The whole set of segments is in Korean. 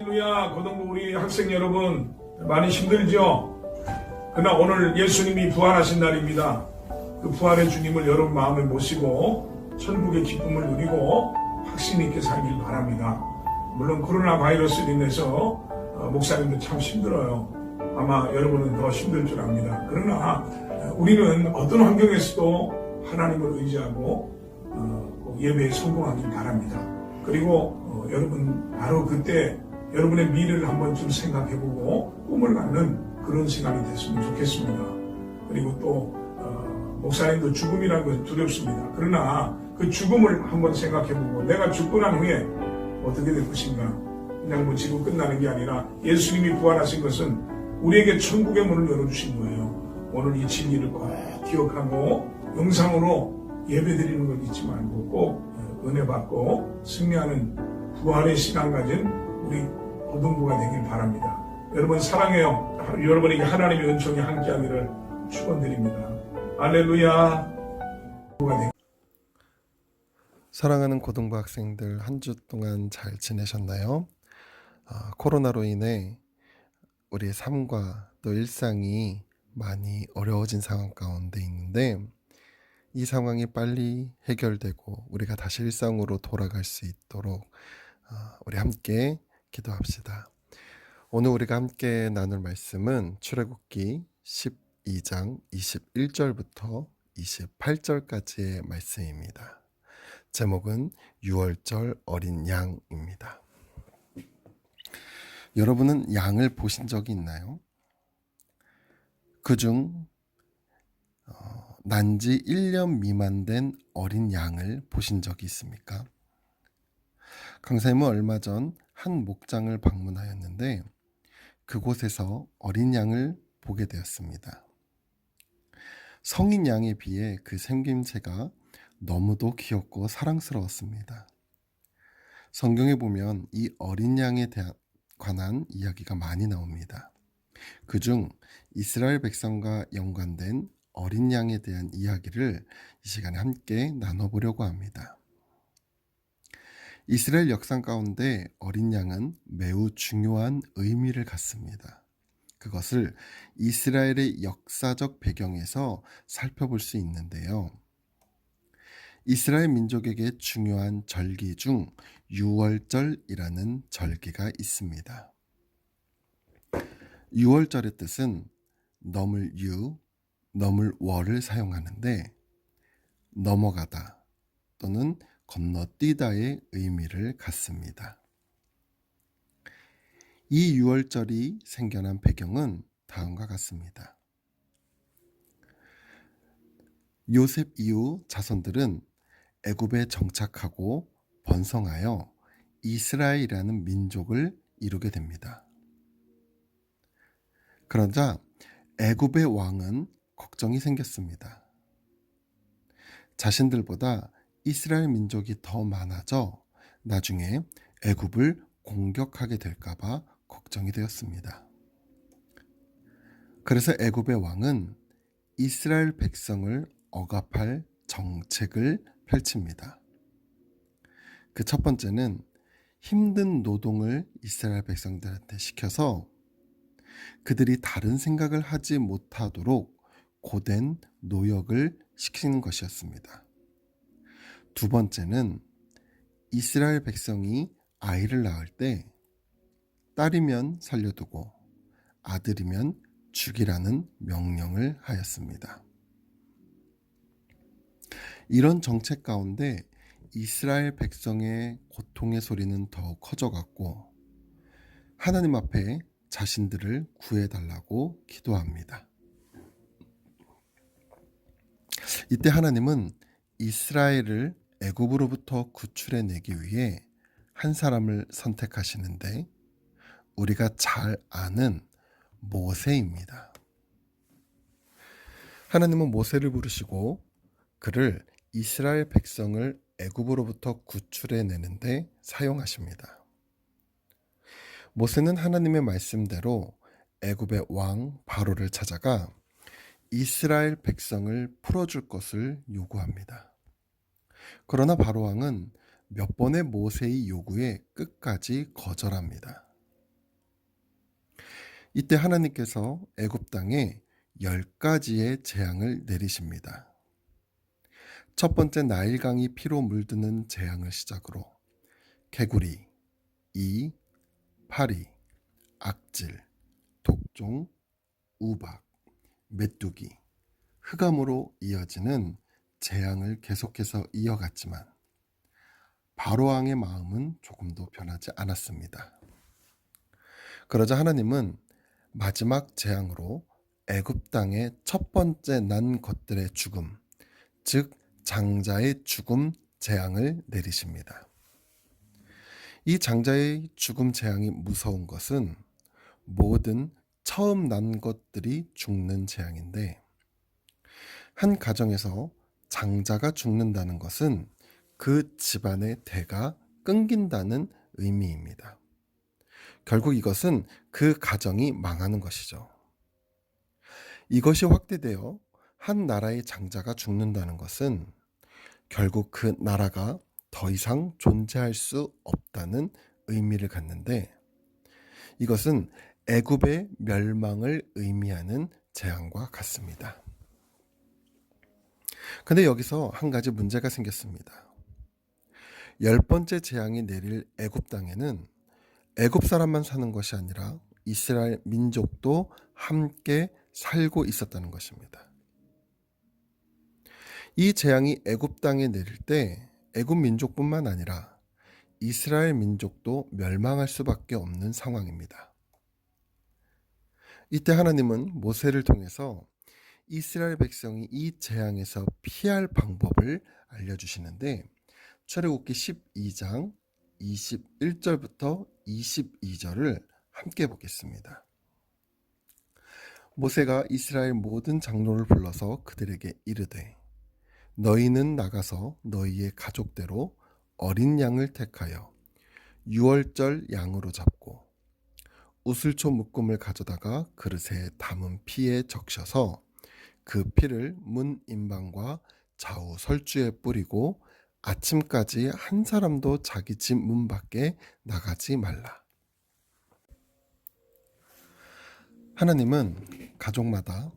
할렐루야, 고등부 우리 학생 여러분 많이 힘들죠? 그러나 오늘 예수님이 부활하신 날입니다. 그 부활의 주님을 여러분 마음에 모시고 천국의 기쁨을 누리고 확신 있게 살길 바랍니다. 물론 코로나 바이러스로 인해서 목사님도 참 힘들어요. 아마 여러분은 더 힘들 줄 압니다. 그러나 우리는 어떤 환경에서도 하나님을 의지하고 예배에 성공하길 바랍니다. 그리고 여러분 바로 그때 여러분의 미래를 한번 좀 생각해보고 꿈을 갖는 그런 시간이 됐으면 좋겠습니다. 그리고 또 목사님도 죽음이라는 것은 두렵습니다. 그러나 그 죽음을 한번 생각해보고 내가 죽고 난 후에 어떻게 될 것인가, 그냥 뭐 지금 끝나는 게 아니라 예수님이 부활하신 것은 우리에게 천국의 문을 열어주신 거예요. 오늘 이 진리를 꼭 기억하고 영상으로 예배드리는 걸 잊지 말고 꼭 은혜 받고 승리하는 부활의 신앙 가진 우리 고등부가 되길 바랍니다. 여러분 사랑해요. 여러분에게 하나님의 은총이 함께하기를 축원드립니다. 할렐루야. 사랑하는 고등부 학생들, 한 주 동안 잘 지내셨나요? 코로나로 인해 우리의 삶과 또 일상이 많이 어려워진 상황 가운데 있는데, 이 상황이 빨리 해결되고 우리가 다시 일상으로 돌아갈 수 있도록 우리 함께 기도합시다. 오늘 우리가 함께 나눌 말씀은 출애굽기 12장 21절부터 28절까지의 말씀입니다. 제목은 6월절 어린 양입니다. 여러분은 양을 보신 적이 있나요? 그중 난지 1년 미만 된 어린 양을 보신 적이 있습니까? 강사님은 얼마 전 한 목장을 방문하였는데 그곳에서 어린 양을 보게 되었습니다. 성인 양에 비해 그 생김새가 너무도 귀엽고 사랑스러웠습니다. 성경에 보면 이 어린 양에 관한 이야기가 많이 나옵니다. 그중 이스라엘 백성과 연관된 어린 양에 대한 이야기를 이 시간에 함께 나눠보려고 합니다. 이스라엘 역사 가운데 어린 양은 매우 중요한 의미를 갖습니다. 그것을 이스라엘의 역사적 배경에서 살펴볼 수 있는데요. 이스라엘 민족에게 중요한 절기 중 유월절이라는 절기가 있습니다. 유월절의 뜻은 넘을 유, 넘을 월을 사용하는데 넘어가다 또는 건너뛰다의 의미를 갖습니다. 이 유월절이 생겨난 배경은 다음과 같습니다. 요셉 이후 자손들은 애굽에 정착하고 번성하여 이스라엘이라는 민족을 이루게 됩니다. 그러자 애굽의 왕은 걱정이 생겼습니다. 자신들보다 이스라엘 민족이 더 많아져 나중에 애굽을 공격하게 될까봐 걱정이 되었습니다. 그래서 애굽의 왕은 이스라엘 백성을 억압할 정책을 펼칩니다. 그 첫 번째는 힘든 노동을 이스라엘 백성들한테 시켜서 그들이 다른 생각을 하지 못하도록 고된 노역을 시키는 것이었습니다. 두 번째는 이스라엘 백성이 아이를 낳을 때 딸이면 살려두고 아들이면 죽이라는 명령을 하였습니다. 이런 정책 가운데 이스라엘 백성의 고통의 소리는 더욱 커져갔고 하나님 앞에 자신들을 구해달라고 기도합니다. 이때 하나님은 이스라엘을 애굽으로부터 구출해내기 위해 한 사람을 선택하시는데 우리가 잘 아는 모세입니다. 하나님은 모세를 부르시고 그를 이스라엘 백성을 애굽으로부터 구출해내는데 사용하십니다. 모세는 하나님의 말씀대로 애굽의 왕 바로를 찾아가 이스라엘 백성을 풀어줄 것을 요구합니다. 그러나 바로 왕은 몇 번의 모세의 요구에 끝까지 거절합니다. 이때 하나님께서 애굽 땅에 10가지의 재앙을 내리십니다. 첫 번째 나일강이 피로 물드는 재앙을 시작으로 개구리, 이, 파리, 악질, 독종, 우박, 메뚜기, 흑암으로 이어지는 재앙을 계속해서 이어갔지만 바로왕의 마음은 조금도 변하지 않았습니다. 그러자 하나님은 마지막 재앙으로 애굽 땅의 첫 번째 난 것들의 죽음, 즉 장자의 죽음 재앙을 내리십니다. 이 장자의 죽음 재앙이 무서운 것은 모든 처음 난 것들이 죽는 재앙인데 한 가정에서 장자가 죽는다는 것은 그 집안의 대가 끊긴다는 의미입니다. 결국 이것은 그 가정이 망하는 것이죠. 이것이 확대되어 한 나라의 장자가 죽는다는 것은 결국 그 나라가 더 이상 존재할 수 없다는 의미를 갖는데 이것은 애굽의 멸망을 의미하는 재앙과 같습니다. 근데 여기서 한 가지 문제가 생겼습니다. 10번째 재앙이 내릴 애굽 땅에는 애굽 사람만 사는 것이 아니라 이스라엘 민족도 함께 살고 있었다는 것입니다. 이 재앙이 애굽 땅에 내릴 때 애굽 민족뿐만 아니라 이스라엘 민족도 멸망할 수밖에 없는 상황입니다. 이때 하나님은 모세를 통해서 이스라엘 백성이 이 재앙에서 피할 방법을 알려주시는데 출애굽기 12장 21절부터 22절을 함께 보겠습니다. 모세가 이스라엘 모든 장로를 불러서 그들에게 이르되 너희는 나가서 너희의 가족대로 어린 양을 택하여 유월절 양으로 잡고 우슬초 묶음을 가져다가 그릇에 담은 피에 적셔서 그 피를 문 임방과 좌우 설주에 뿌리고 아침까지 한 사람도 자기 집 문 밖에 나가지 말라. 하나님은 가족마다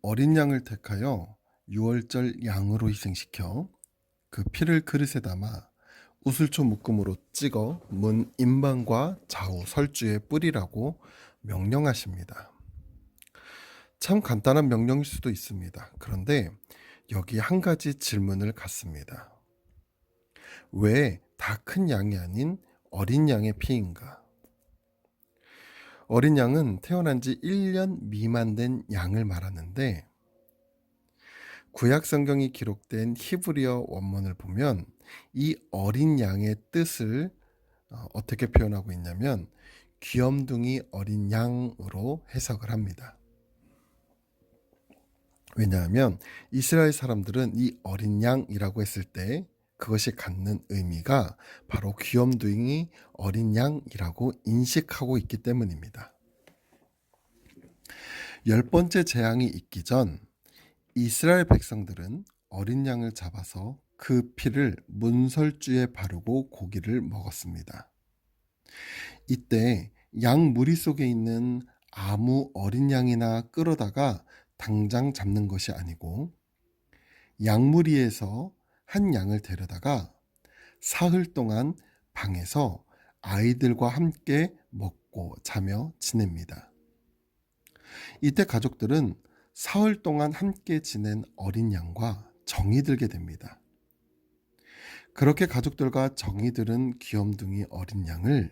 어린 양을 택하여 유월절 양으로 희생시켜 그 피를 그릇에 담아 우슬초 묶음으로 찍어 문 임방과 좌우 설주에 뿌리라고 명령하십니다. 참 간단한 명령일 수도 있습니다. 그런데 여기 한 가지 질문을 갖습니다. 왜 다 큰 양이 아닌 어린 양의 피인가? 어린 양은 태어난 지 1년 미만 된 양을 말하는데 구약 성경이 기록된 히브리어 원문을 보면 이 어린 양의 뜻을 어떻게 표현하고 있냐면 귀염둥이 어린 양으로 해석을 합니다. 왜냐하면 이스라엘 사람들은 이 어린 양이라고 했을 때 그것이 갖는 의미가 바로 귀염둥이 어린 양이라고 인식하고 있기 때문입니다. 10번째 재앙이 있기 전 이스라엘 백성들은 어린 양을 잡아서 그 피를 문설주에 바르고 고기를 먹었습니다. 이때 양 무리 속에 있는 아무 어린 양이나 끌어다가 당장 잡는 것이 아니고 양무리에서 한 양을 데려다가 사흘 동안 방에서 아이들과 함께 먹고 자며 지냅니다. 이때 가족들은 사흘 동안 함께 지낸 어린 양과 정이 들게 됩니다. 그렇게 가족들과 정이 들은 귀염둥이 어린 양을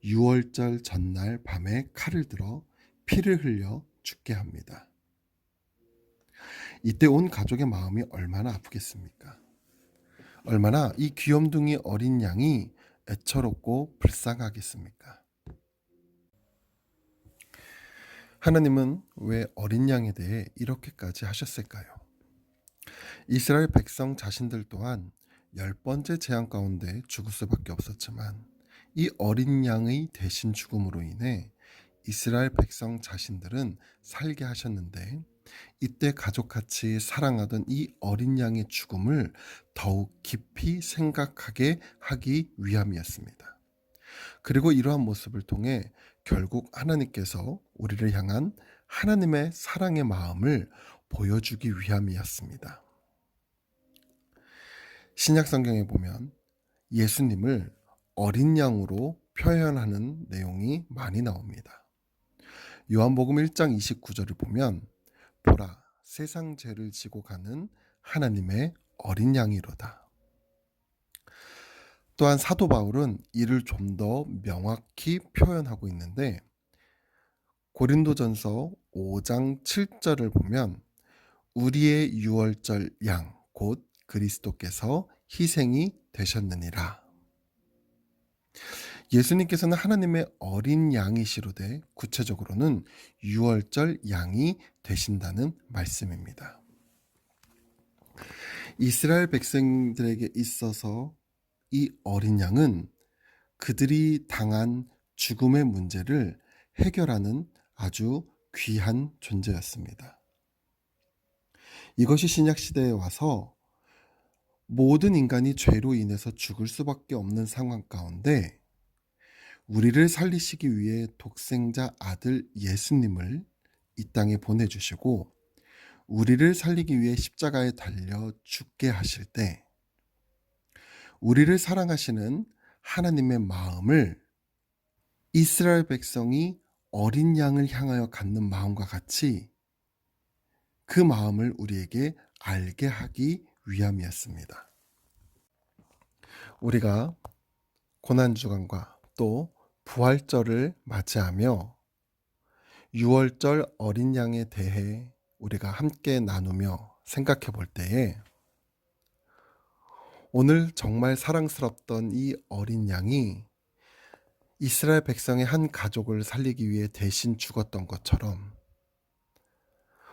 유월절 전날 밤에 칼을 들어 피를 흘려 죽게 합니다. 이때 온 가족의 마음이 얼마나 아프겠습니까? 얼마나 이 귀염둥이 어린 양이 애처롭고 불쌍하겠습니까? 하나님은 왜 어린 양에 대해 이렇게까지 하셨을까요? 이스라엘 백성 자신들 또한 10번째 재앙 가운데 죽을 수밖에 없었지만 이 어린 양의 대신 죽음으로 인해 이스라엘 백성 자신들은 살게 하셨는데, 이때 가족같이 사랑하던 이 어린 양의 죽음을 더욱 깊이 생각하게 하기 위함이었습니다. 그리고 이러한 모습을 통해 결국 하나님께서 우리를 향한 하나님의 사랑의 마음을 보여주기 위함이었습니다. 신약 성경에 보면 예수님을 어린 양으로 표현하는 내용이 많이 나옵니다. 요한복음 1장 29절을 보면 보라, 세상 죄를 지고 가는 하나님의 어린 양이로다. 또한 사도 바울은 이를 좀 더 명확히 표현하고 있는데, 고린도전서 5장 7절을 보면 우리의 유월절 양 곧 그리스도께서 희생이 되셨느니라. 예수님께서는 하나님의 어린 양이시로되 구체적으로는 유월절 양이 되신다는 말씀입니다. 이스라엘 백성들에게 있어서 이 어린 양은 그들이 당한 죽음의 문제를 해결하는 아주 귀한 존재였습니다. 이것이 신약 시대에 와서 모든 인간이 죄로 인해서 죽을 수밖에 없는 상황 가운데 우리를 살리시기 위해 독생자 아들 예수님을 이 땅에 보내주시고 우리를 살리기 위해 십자가에 달려 죽게 하실 때, 우리를 사랑하시는 하나님의 마음을 이스라엘 백성이 어린 양을 향하여 갖는 마음과 같이 그 마음을 우리에게 알게 하기 위함이었습니다. 우리가 고난주간과 또 부활절을 맞이하며 유월절 어린 양에 대해 우리가 함께 나누며 생각해 볼 때에 오늘 정말 사랑스럽던 이 어린 양이 이스라엘 백성의 한 가족을 살리기 위해 대신 죽었던 것처럼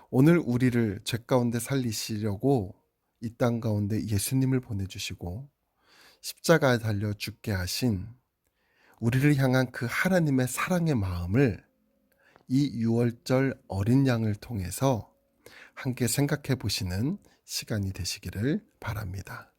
오늘 우리를 죄 가운데 살리시려고 이 땅 가운데 예수님을 보내주시고 십자가에 달려 죽게 하신 우리를 향한 그 하나님의 사랑의 마음을 이 유월절 어린 양을 통해서 함께 생각해 보시는 시간이 되시기를 바랍니다.